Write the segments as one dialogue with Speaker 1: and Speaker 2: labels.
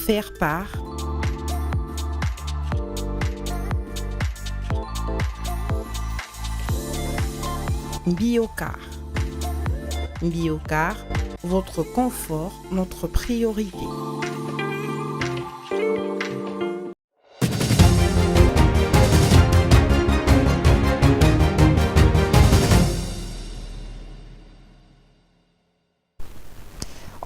Speaker 1: faire part Biocar. Biocar, votre confort, notre priorité.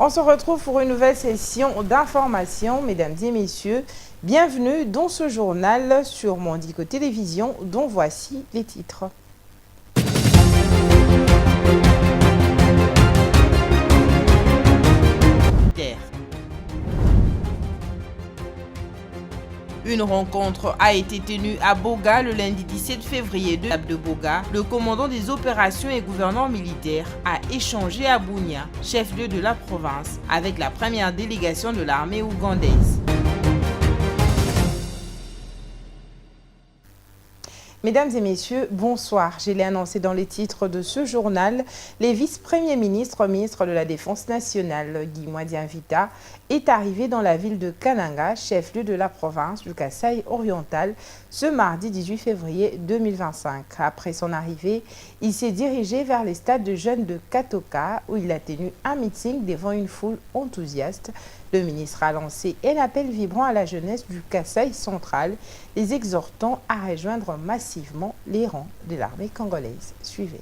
Speaker 1: On se retrouve pour une nouvelle session d'information, mesdames et messieurs. Bienvenue dans ce journal sur Mondico Télévision, dont voici les titres. Une rencontre a été tenue à Boga le lundi 17 février de Boga. Le commandant des opérations et gouverneur militaire a échangé à Bunia, chef-lieu de la province, avec la première délégation de l'armée ougandaise. Mesdames et messieurs, bonsoir. Je l'ai annoncé dans les titres de ce journal. Les vice-premiers ministres, ministre de la Défense nationale, Guy Mwadianvita, est arrivé dans la ville de Kananga, chef-lieu de la province du Kasaï oriental, ce mardi 18 février 2025. Après son arrivée, il s'est dirigé vers les stades de jeunes de Katoka, où il a tenu un meeting devant une foule enthousiaste. Le ministre a lancé un appel vibrant à la jeunesse du Kasaï central, les exhortant à rejoindre massivement les rangs de l'armée congolaise. Suivez.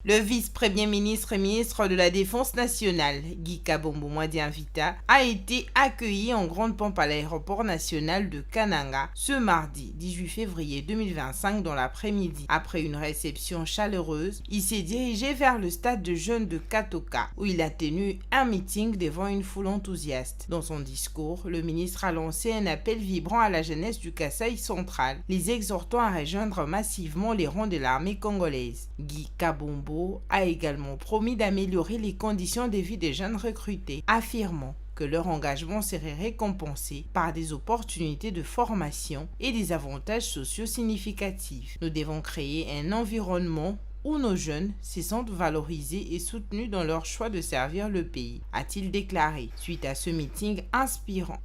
Speaker 1: Le vice-premier ministre et ministre de la Défense nationale, Guy Kabombo Mwadianvita, a été accueilli en grande pompe à l'aéroport national de Kananga ce mardi 18 février 2025 dans l'après-midi. Après une réception chaleureuse, il s'est dirigé vers le stade de jeunes de Katoka, où il a tenu un meeting devant une foule enthousiaste. Dans son discours, le ministre a lancé un appel vibrant à la jeunesse du Kasaï central, les exhortant à rejoindre massivement les rangs de l'armée congolaise. Guy Kabombo a également promis d'améliorer les conditions de vie des jeunes recrutés, affirmant que leur engagement serait récompensé par des opportunités de formation et des avantages sociaux significatifs. Nous devons créer un environnement où nos jeunes se sentent valorisés et soutenus dans leur choix de servir le pays, a-t-il déclaré. Suite à ce meeting inspirant.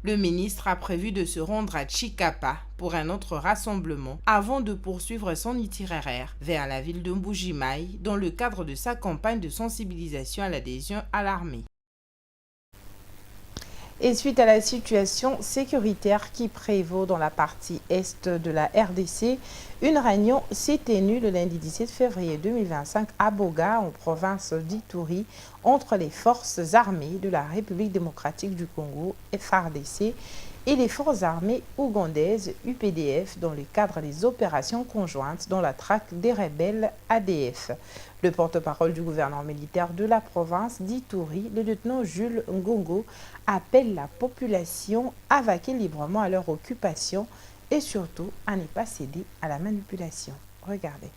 Speaker 1: Le ministre a prévu de se rendre à Chikapa pour un autre rassemblement avant de poursuivre son itinéraire vers la ville de Mbujimayi dans le cadre de sa campagne de sensibilisation à l'adhésion à l'armée. Et suite à la situation sécuritaire qui prévaut dans la partie est de la RDC, une réunion s'est tenue le lundi 17 février 2025 à Boga, en province d'Ituri, entre les forces armées de la République démocratique du Congo, FARDC, et les forces armées ougandaises, UPDF, dans le cadre des opérations conjointes dans la traque des rebelles ADF. Le porte-parole du gouvernement militaire de la province d'Ituri, le lieutenant Jules Ngongo, appelle la population à vaquer librement à leur occupation et surtout à ne pas céder à la manipulation. Regardez.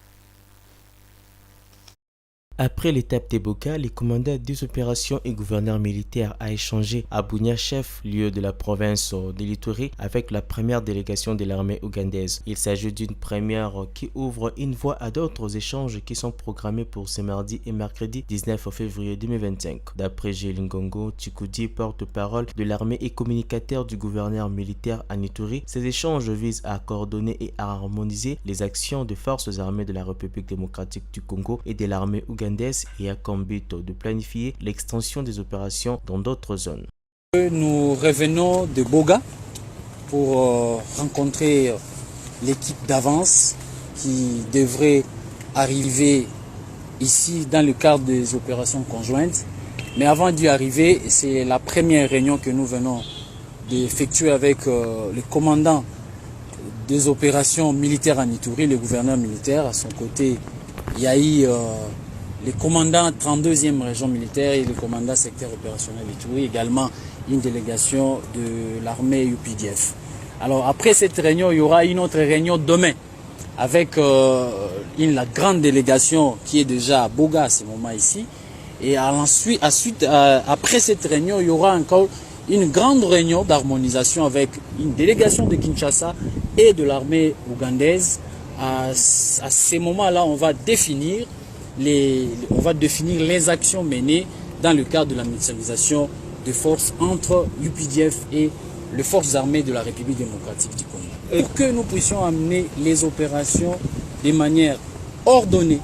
Speaker 2: Après l'étape des Boga, les commandants des opérations et gouverneurs militaires a échangé à Bunia, chef-lieu de la province de l'Ituri, avec la première délégation de l'armée ougandaise. Il s'agit d'une première qui ouvre une voie à d'autres échanges qui sont programmés pour ce mardi et mercredi 19 février 2025. D'après Gilles Ngongo Tchikoudi, porte-parole de l'armée et communicateur du gouverneur militaire en Ituri, ces échanges visent à coordonner et à harmoniser les actions des forces armées de la République démocratique du Congo et de l'armée ougandaise et a comme but de planifier l'extension des opérations dans d'autres zones.
Speaker 3: Nous revenons de Boga pour rencontrer l'équipe d'avance qui devrait arriver ici dans le cadre des opérations conjointes. Mais avant d'y arriver, c'est la première réunion que nous venons d'effectuer avec le commandant des opérations militaires en Ituri, le gouverneur militaire. À son côté, il y a eu les commandants 32e région militaire et le commandant secteur opérationnel Ituri, également une délégation de l'armée UPDF. Alors après cette réunion, il y aura une autre réunion demain avec la grande délégation qui est déjà à Boga à ce moment ici. Et après cette réunion, il y aura encore une grande réunion d'harmonisation avec une délégation de Kinshasa et de l'armée ougandaise. À ce moment-là, on va définir les actions menées dans le cadre de la mutualisation de forces entre l'UPDF et les forces armées de la République démocratique du Congo. Pour que nous puissions amener les opérations de manière ordonnée,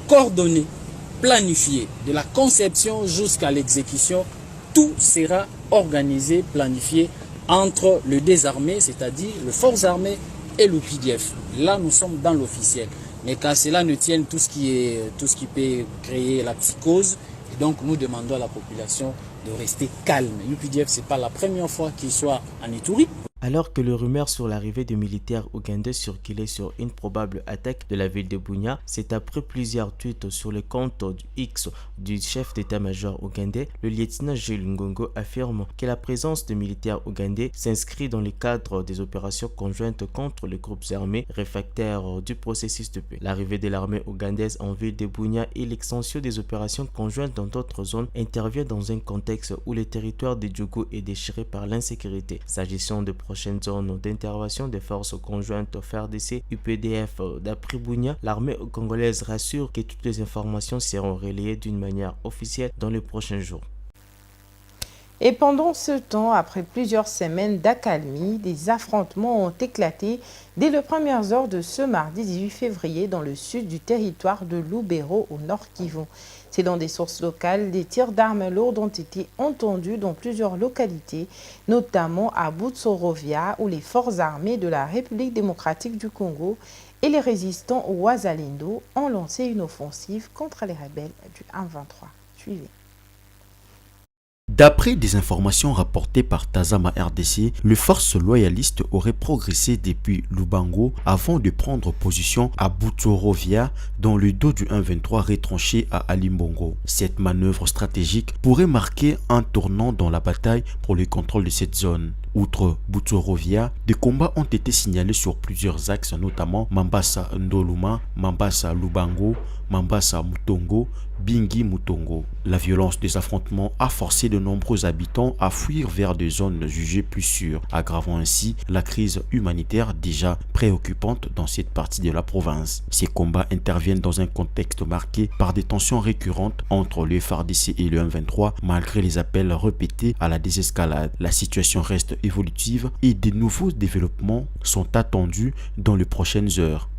Speaker 3: coordonnée, planifiée, de la conception jusqu'à l'exécution, tout sera organisé, planifié entre le désarmé, c'est-à-dire les forces armées et l'UPDF. Là, nous sommes dans l'officiel. Mais qu'à cela ne tienne tout ce qui peut créer la psychose, et donc nous demandons à la population de rester calme. L'UPDF, ce n'est pas la première fois qu'il soit en Ituri.
Speaker 2: Alors que le rumeur sur l'arrivée des militaires ougandais circulait sur une probable attaque de la ville de Bunia, c'est après plusieurs tweets sur le compte X du chef d'état-major ougandais, le lieutenant Jules Ngongo affirme que la présence de militaires ougandais s'inscrit dans le cadre des opérations conjointes contre les groupes armés réfractaires du processus de paix. L'arrivée de l'armée ougandaise en ville de Bunia et l'extension des opérations conjointes dans d'autres zones intervient dans un contexte où le territoire de Djougou est déchiré par l'insécurité. S'agissant de prochaine zone d'intervention des forces conjointes FARDC UPDF d'après Bunia, l'armée congolaise rassure que toutes les informations seront relayées d'une manière officielle dans les prochains jours.
Speaker 1: Et pendant ce temps, après plusieurs semaines d'accalmie, des affrontements ont éclaté dès les premières heures de ce mardi 18 février dans le sud du territoire de Lubero au nord Kivu. C'est dans des sources locales, des tirs d'armes lourdes ont été entendus dans plusieurs localités, notamment à Butsorovia, où les forces armées de la République démocratique du Congo et les résistants au Wazalendo ont lancé une offensive contre les rebelles du 1-23. Suivez.
Speaker 4: D'après des informations rapportées par Tazama RDC, les forces loyalistes auraient progressé depuis Lubango avant de prendre position à Butsorovia dans le dos du 1-23 retranché à Alimbongo. Cette manœuvre stratégique pourrait marquer un tournant dans la bataille pour le contrôle de cette zone. Outre Butsorovia, des combats ont été signalés sur plusieurs axes, notamment Mambasa Ndoluma, Mambasa Lubango, Mambasa Mutongo, Bingi Mutongo. La violence des affrontements a forcé de nombreux habitants à fuir vers des zones jugées plus sûres, aggravant ainsi la crise humanitaire déjà préoccupante dans cette partie de la province. Ces combats interviennent dans un contexte marqué par des tensions récurrentes entre le FARDC et le 1-23, malgré les appels répétés à la désescalade. La situation reste évolutive et de nouveaux développements sont attendus dans les prochaines heures.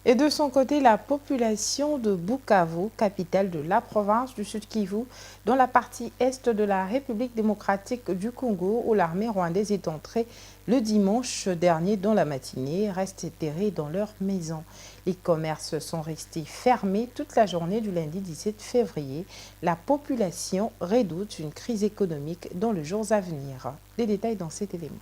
Speaker 1: Et de son côté, la population de Bukavu, capitale de la province du Sud Kivu, dans la partie est de la République démocratique du Congo, où l'armée rwandaise est entrée le dimanche dernier dans la matinée, restent terrés dans leurs maisons. Les commerces sont restés fermés toute la journée du lundi 17 février. La population redoute une crise économique dans les jours à venir. Les détails dans cet élément.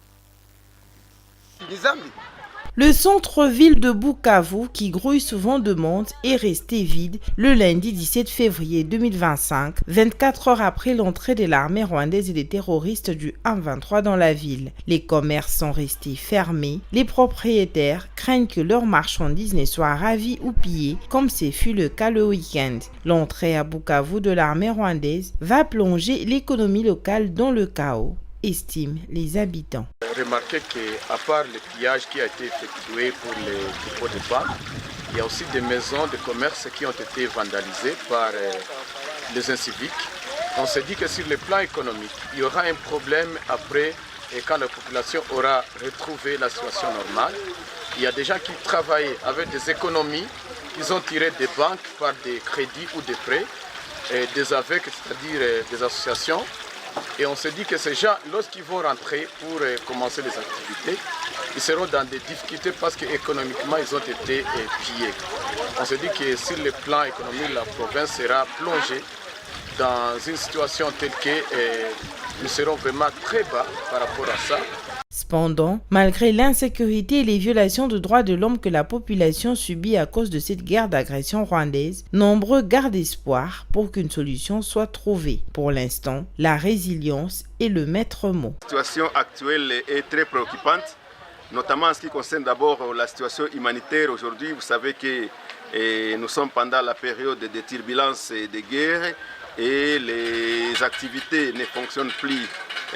Speaker 1: Le centre-ville de Bukavu, qui grouille souvent de monde, est resté vide le lundi 17 février 2025, 24 heures après l'entrée de l'armée rwandaise et des terroristes du 1-23 dans la ville. Les commerces sont restés fermés. Les propriétaires craignent que leurs marchandises ne soient ravies ou pillées, comme ce fut le cas le week-end. L'entrée à Bukavu de l'armée rwandaise va plonger l'économie locale dans le chaos, estiment les habitants.
Speaker 5: Remarquez qu'à part le pillage qui a été effectué pour les dépôts de banque, il y a aussi des maisons de commerce qui ont été vandalisées par les inciviques. On s'est dit que sur le plan économique, il y aura un problème après et quand la population aura retrouvé la situation normale. Il y a des gens qui travaillent avec des économies qu'ils ont tirées des banques par des crédits ou des prêts, et des AVEC, c'est-à-dire des associations. Et on se dit que ces gens, lorsqu'ils vont rentrer pour commencer les activités, ils seront dans des difficultés parce qu'économiquement, ils ont été pillés. On se dit que sur le plan économique, la province sera plongée dans une situation telle que nous serons vraiment très bas par rapport à ça.
Speaker 1: Cependant, malgré l'insécurité et les violations de droits de l'homme que la population subit à cause de cette guerre d'agression rwandaise, nombreux gardent espoir pour qu'une solution soit trouvée. Pour l'instant, la résilience est le maître mot.
Speaker 6: La situation actuelle est très préoccupante, notamment en ce qui concerne d'abord la situation humanitaire. Aujourd'hui, vous savez que nous sommes pendant la période de turbulence et de guerre et les activités ne fonctionnent plus.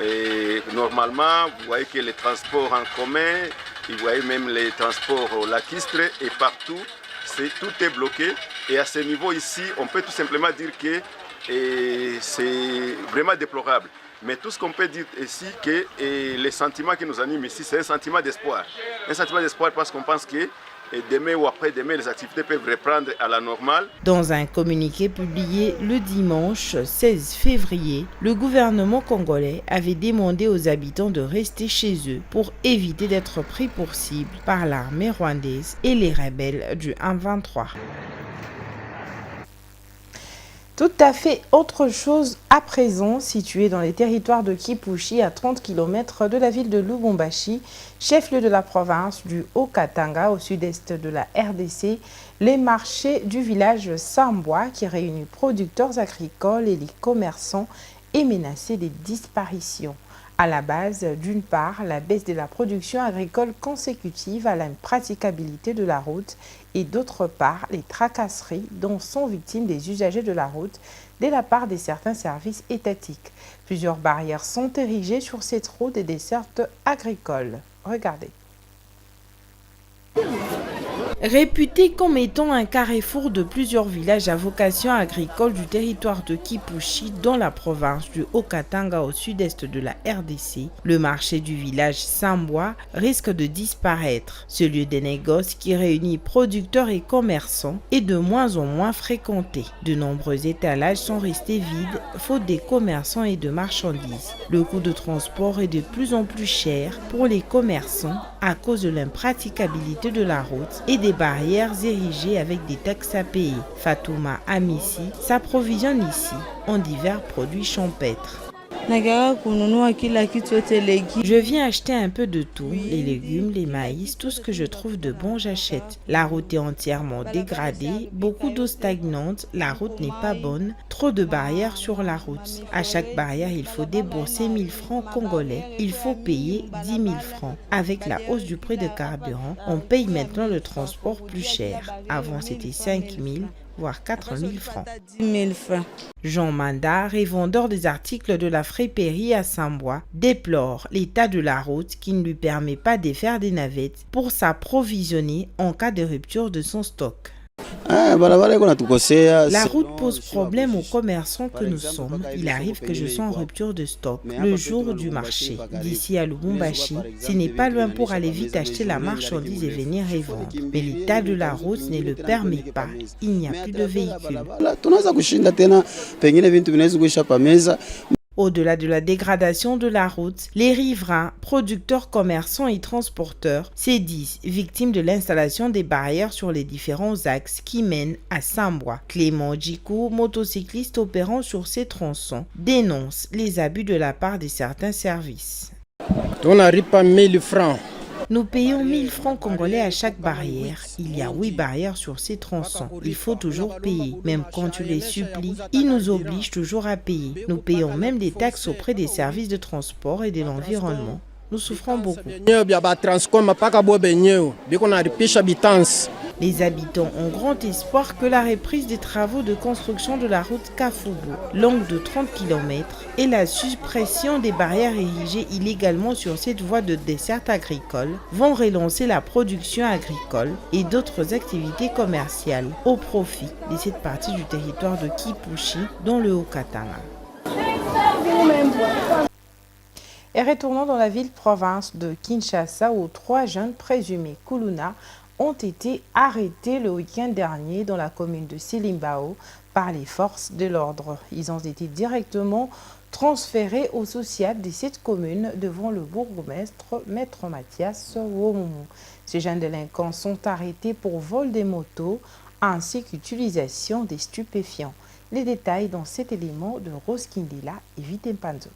Speaker 6: Et normalement, vous voyez que les transports en commun, vous voyez même les transports lacustres et partout, tout est bloqué. Et à ce niveau ici, on peut tout simplement dire que et c'est vraiment déplorable. Mais tout ce qu'on peut dire ici, que les sentiments qui nous animent ici, c'est un sentiment d'espoir. Un sentiment d'espoir parce qu'on pense que demain ou après-demain, les activités peuvent reprendre à la normale.
Speaker 1: Dans un communiqué publié le dimanche 16 février, le gouvernement congolais avait demandé aux habitants de rester chez eux pour éviter d'être pris pour cible par l'armée rwandaise et les rebelles du M23. Tout à fait autre chose à présent, situé dans les territoires de Kipushi, à 30 km de la ville de Lubumbashi, chef-lieu de la province du Haut-Katanga, au sud-est de la RDC, les marchés du village Sambwa, qui réunit producteurs agricoles et les commerçants, est menacé de disparition. À la base, d'une part, la baisse de la production agricole consécutive à l'impraticabilité de la route et d'autre part, les tracasseries dont sont victimes des usagers de la route de la part de certains services étatiques. Plusieurs barrières sont érigées sur cette route et dessertes agricoles. Regardez. Réputé comme étant un carrefour de plusieurs villages à vocation agricole du territoire de Kipushi dans la province du Haut-Katanga au sud-est de la RDC, le marché du village Sambwa risque de disparaître. Ce lieu de négoce qui réunit producteurs et commerçants est de moins en moins fréquenté. De nombreux étalages sont restés vides faute des commerçants et de marchandises. Le coût de transport est de plus en plus cher pour les commerçants à cause de l'impraticabilité de la route et des barrières érigées avec des taxes à payer. Fatouma Amissi s'approvisionne ici en divers produits champêtres. Je viens acheter un peu de tout, les légumes, les maïs, tout ce que je trouve de bon j'achète. La route est entièrement dégradée, beaucoup d'eau stagnante, la route n'est pas bonne, trop de barrières sur la route. À chaque barrière, il faut débourser 1000 francs congolais, il faut payer 10 000 francs. Avec la hausse du prix de carburant, on paye maintenant le transport plus cher. Avant, c'était 5 000. Voire 4 000 francs. Jean Manda, revendeur des articles de la friperie à Sambwa, déplore l'état de la route qui ne lui permet pas de faire des navettes pour s'approvisionner en cas de rupture de son stock. La route pose problème aux commerçants que nous sommes. Il arrive que je sois en rupture de stock le jour du marché. D'ici à Lubumbashi, ce n'est pas loin pour aller vite acheter la marchandise et venir revendre. Mais l'état de la route ne le permet pas. Il n'y a plus de véhicules. Au-delà de la dégradation de la route, les riverains, producteurs, commerçants et transporteurs se disent victimes de l'installation des barrières sur les différents axes qui mènent à Sambwa. Clément Djikou, motocycliste opérant sur ces tronçons, dénonce les abus de la part de certains services.
Speaker 7: On n'arrive pas 1000 francs.
Speaker 1: Nous payons 1000 francs congolais à chaque barrière. Il y a 8 barrières sur ces tronçons. Il faut toujours payer. Même quand tu les supplies, ils nous obligent toujours à payer. Nous payons même des taxes auprès des services de transport et de l'environnement. Nous souffrons beaucoup. Les habitants ont grand espoir que la reprise des travaux de construction de la route Kafubu, longue de 30 km, et la suppression des barrières érigées illégalement sur cette voie de desserte agricole vont relancer la production agricole et d'autres activités commerciales au profit de cette partie du territoire de Kipushi dans le Haut-Katanga. Et retournons dans la ville-province de Kinshasa où 3 jeunes présumés Kuluna ont été arrêtés le week-end dernier dans la commune de Silimbao par les forces de l'ordre. Ils ont été directement transférés au social de cette commune devant le bourgmestre Maître Mathias Womumu. Ces jeunes délinquants sont arrêtés pour vol des motos ainsi qu'utilisation des stupéfiants. Les détails dans cet élément de Rose Kindila et Vitempanzo.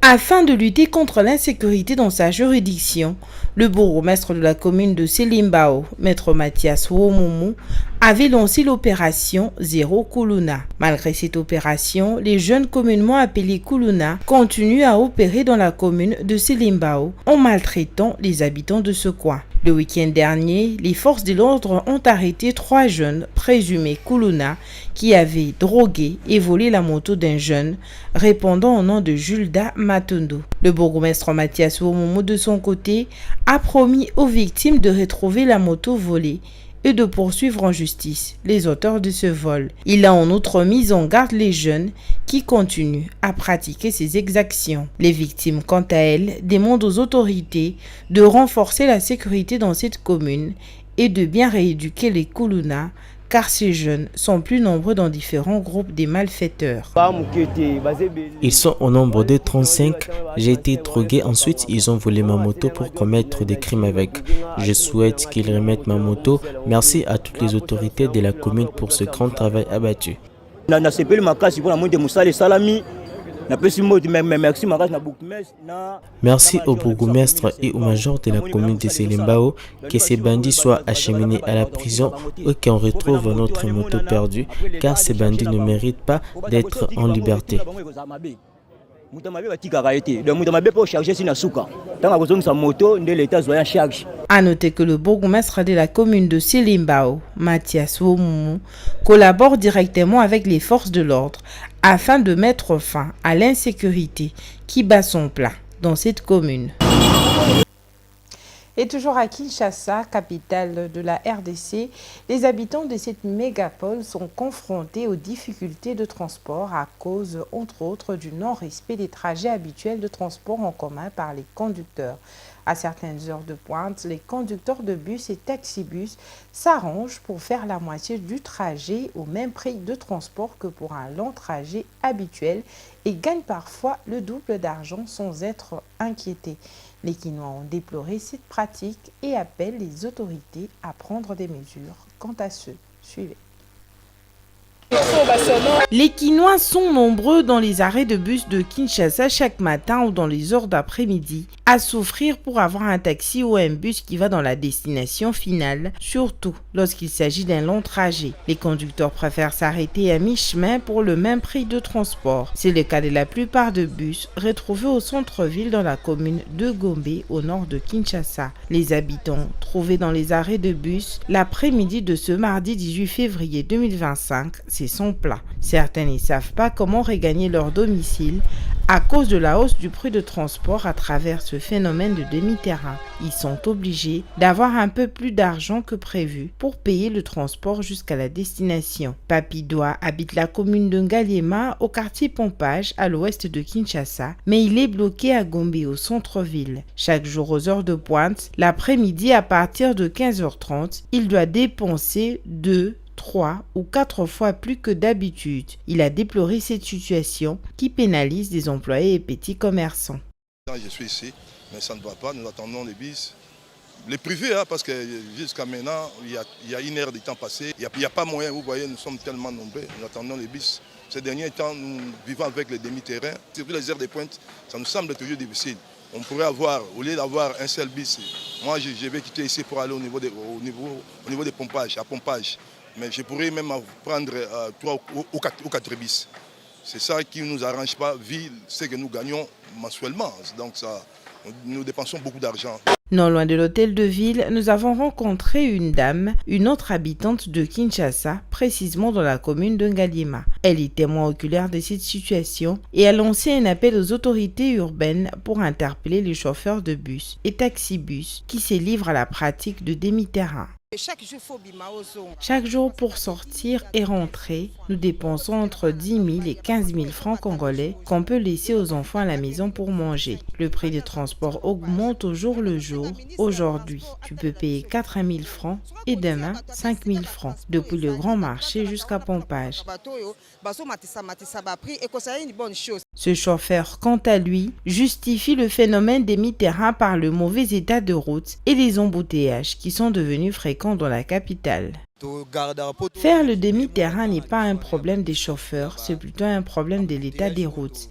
Speaker 1: Afin de lutter contre l'insécurité dans sa juridiction, le bourgmestre de la commune de Silimbao, Maître Mathias Womumu, avait lancé l'opération Zéro Kuluna. Malgré cette opération, les jeunes communément appelés Kuluna continuent à opérer dans la commune de Silimbao en maltraitant les habitants de ce coin. Le week-end dernier, les forces de l'ordre ont arrêté 3 jeunes présumés Kuluna qui avaient drogué et volé la moto d'un jeune répondant au nom de Julda Matondo. Le bourgmestre Mathias Womumu de son côté a promis aux victimes de retrouver la moto volée et de poursuivre en justice les auteurs de ce vol. Il a en outre mis en garde les jeunes qui continuent à pratiquer ces exactions. Les victimes, quant à elles, demandent aux autorités de renforcer la sécurité dans cette commune et de bien rééduquer les Koulouna, car ces jeunes sont plus nombreux dans différents groupes des malfaiteurs.
Speaker 2: Ils sont au nombre de 35. J'ai été drogué. Ensuite, ils ont volé ma moto pour commettre des crimes avec. Je souhaite qu'ils remettent ma moto. Merci à toutes les autorités de la commune pour ce grand travail abattu. Merci au bourgmestre et au major de la commune de Selimbao que ces bandits soient acheminés à la prison et qu'on retrouve notre moto perdue, car ces bandits ne méritent pas d'être en liberté.
Speaker 1: A noter que le bourgmestre de la commune de Selimbao, Mathias Womoumou, collabore directement avec les forces de l'ordre afin de mettre fin à l'insécurité qui bat son plein dans cette commune. Et toujours à Kinshasa, capitale de la RDC, les habitants de cette mégapole sont confrontés aux difficultés de transport à cause, entre autres, du non-respect des trajets habituels de transport en commun par les conducteurs. À certaines heures de pointe, les conducteurs de bus et taxibus s'arrangent pour faire la moitié du trajet au même prix de transport que pour un long trajet habituel et gagnent parfois le double d'argent sans être inquiétés. Les Kinois ont déploré cette pratique et appellent les autorités à prendre des mesures quant à ce. Suivez. Les Kinois sont nombreux dans les arrêts de bus de Kinshasa chaque matin ou dans les heures d'après-midi à souffrir pour avoir un taxi ou un bus qui va dans la destination finale, surtout lorsqu'il s'agit d'un long trajet. Les conducteurs préfèrent s'arrêter à mi-chemin pour le même prix de transport. C'est le cas de la plupart de bus retrouvés au centre-ville dans la commune de Gombe au nord de Kinshasa. Les habitants trouvés dans les arrêts de bus l'après-midi de ce mardi 18 février 2025, c'est son plat. Certains ne savent pas comment regagner leur domicile à cause de la hausse du prix de transport à travers ce phénomène de demi-terrain. Ils sont obligés d'avoir un peu plus d'argent que prévu pour payer le transport jusqu'à la destination. Papi Doa habite la commune de Ngaliema au quartier Pompage à l'ouest de Kinshasa, mais il est bloqué à Gombe au centre-ville. Chaque jour aux heures de pointe, l'après-midi à partir de 15h30, il doit dépenser 2, 3 ou 4 fois plus que d'habitude. Il a déploré cette situation qui pénalise des employés et petits commerçants.
Speaker 8: Je suis ici, mais ça ne va pas. Nous attendons les bus. Les privés, parce que jusqu'à maintenant, il y a une heure de temps passé. Il n'y a pas moyen, vous voyez, nous sommes tellement nombreux. Nous attendons les bus. Ces derniers temps, nous vivons avec les demi-terrains. Surtout les heures de pointe, ça nous semble toujours difficile. On pourrait avoir, au lieu d'avoir un seul bus, moi je vais quitter ici pour aller au niveau des pompages, à Pompage. Mais je pourrais même prendre 3 ou 4 bis. C'est ça qui ne nous arrange pas, vu ce que nous gagnons mensuellement. Donc ça, nous dépensons beaucoup d'argent.
Speaker 1: Non loin de l'hôtel de ville, nous avons rencontré une dame, une autre habitante de Kinshasa, précisément dans la commune de Ngaliema. Elle est témoin oculaire de cette situation et a lancé un appel aux autorités urbaines pour interpeller les chauffeurs de bus et taxibus qui se livrent à la pratique de demi-terrain. Chaque jour pour sortir et rentrer, nous dépensons entre 10 000 et 15 000 francs congolais qu'on peut laisser aux enfants à la maison pour manger. Le prix des transports augmente au jour le jour. Aujourd'hui, tu peux payer 4 000 francs et demain 5 000 francs, depuis le grand marché jusqu'à Pompage. Ce chauffeur, quant à lui, justifie le phénomène des mi-terrains par le mauvais état de route et les embouteillages qui sont devenus fréquents dans la capitale. Faire le demi-terrain n'est pas un problème des chauffeurs, c'est plutôt un problème de l'état des routes.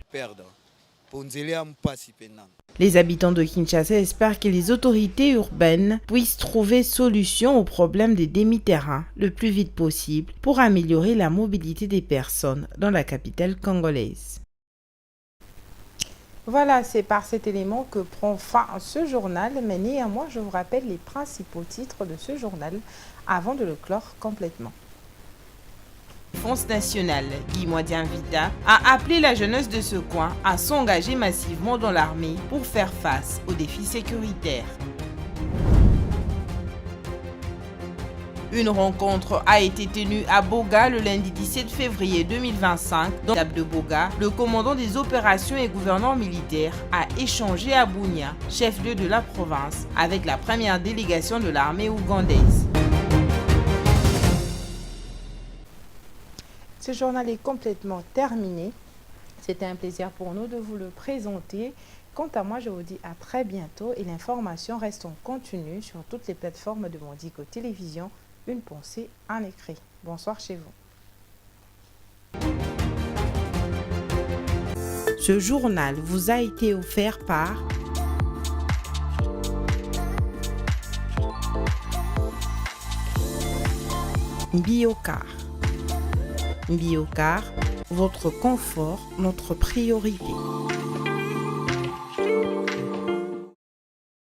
Speaker 1: Les habitants de Kinshasa espèrent que les autorités urbaines puissent trouver solution au problème des demi-terrains le plus vite possible pour améliorer la mobilité des personnes dans la capitale congolaise. Voilà, c'est par cet élément que prend fin ce journal, mais néanmoins, je vous rappelle les principaux titres de ce journal avant de le clore complètement. La Défense nationale, Guy Mouadian Vita, a appelé la jeunesse de ce coin à s'engager massivement dans l'armée pour faire face aux défis sécuritaires. Une rencontre a été tenue à Boga le lundi 17 février 2025. Dans l'étape de Boga, le commandant des opérations et gouverneur militaire a échangé à Bunia, chef-lieu de la province, avec la première délégation de l'armée ougandaise.
Speaker 9: Ce journal est complètement terminé. C'était un plaisir pour nous de vous le présenter. Quant à moi, je vous dis à très bientôt et l'information reste en continu sur toutes les plateformes de Mondico Télévision. Une pensée en écrit. Bonsoir chez vous.
Speaker 1: Ce journal vous a été offert par Biocar. Biocar, votre confort, notre priorité.